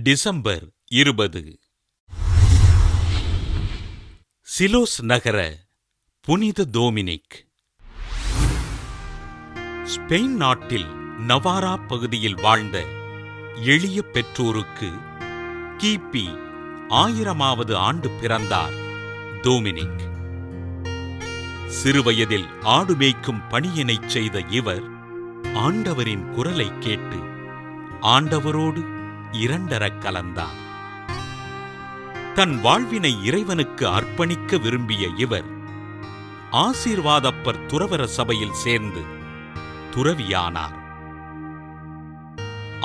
December 20. Silos நகர புனித Dominic. Spain நாட்டில் நவாரா பகுதியில் வாழ்ந்த எளிய பெற்றோருக்கு கிபி 1000வது ஆண்டு பிறந்தார் டோமினிக். சிறுவயதில் ஆடு மேய்க்கும் பணியினைச் செய்த இவர் ஆண்டவரின் குரலை கேட்டு ஆண்டவரோடு இரண்டரக் கலந்தார். தன் வாழ்வினை இறைவனுக்கு அர்ப்பணிக்க விரும்பிய இவர் ஆசீர்வாதப்பர் துறவற சபையில் சேர்ந்து துறவியானார்.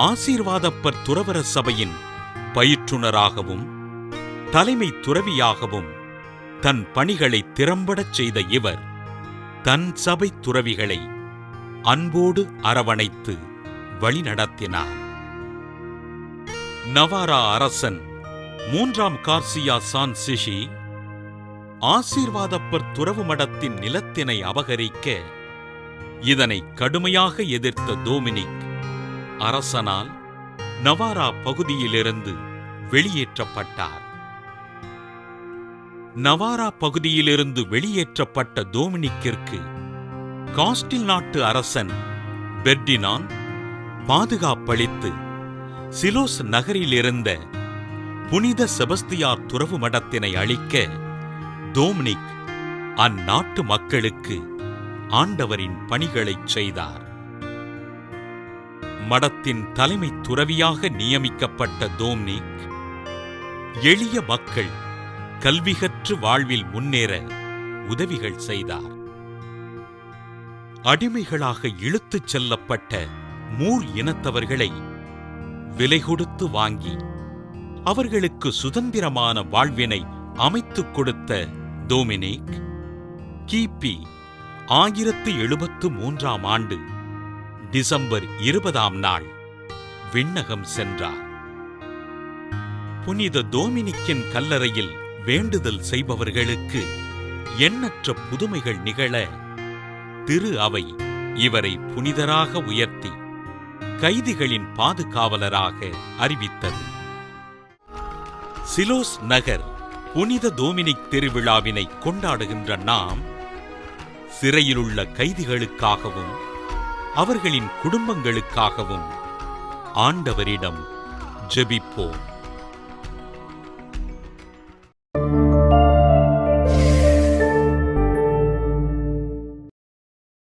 ஆசீர்வாதப்பர் துறவற சபையின் பயிற்றுனராகவும் தலைமை துறவியாகவும் தன் பணிகளை திறம்படச் செய்த இவர் தன் சபை துறவிகளை அன்போடு அரவணைத்து வழிநடத்தினார். நவாரா அரசன் 3ஆம் கார்சியா சான்சிஷி ஆசீர்வாதப்பர் துறவு மடத்தின் நிலத்தினை அபகரிக்க இதனை கடுமையாக எதிர்த்த டோமினிக் அரசனால் நவாரா பகுதியிலிருந்து வெளியேற்றப்பட்டார். நவாரா பகுதியிலிருந்து வெளியேற்றப்பட்ட டோமினிக்கிற்கு காஸ்டில் நாட்டு அரசன் பெர்டினான் பாதுகாப்பளித்து சிலோஸ் நகரிலிருந்த புனித செபஸ்தியார் துறவு மடத்தினை அழிக்க டோமினிக் அந்நாட்டு மக்களுக்கு ஆண்டவரின் பணிகளைச் செய்தார். மடத்தின் தலைமை துறவியாக நியமிக்கப்பட்ட டோமினிக் எளிய மக்கள் கல்வி கற்று வாழ்வில் முன்னேற உதவிகள் செய்தார். அடிமைகளாக இழுத்துச் செல்லப்பட்ட மூர் இனத்தவர்களை விலை கொடுத்து வாங்கி அவர்களுக்கு சுதந்திரமான வாழ்வினை அமைத்துக் கொடுத்த டோமினிக் கிபி 1073ஆம் ஆண்டு டிசம்பர் 20ஆம் நாள் விண்ணகம் சென்றார். புனித டோமினிக்கின் கல்லறையில் வேண்டுதல் செய்பவர்களுக்கு எண்ணற்ற புதுமைகள் நிகழ திரு அவை இவரை புனிதராக உயர்த்தி கைதிகளின் பாதுகாவலராக அறிவித்தது. சிலோஸ் நகர் புனித டோமினிக் திருவிழாவினை கொண்டாடுகின்ற நாம் சிறையிலுள்ள கைதிகளுக்காகவும் அவர்களின் குடும்பங்களுக்காகவும் ஆண்டவரிடம் ஜெபிப்போம்.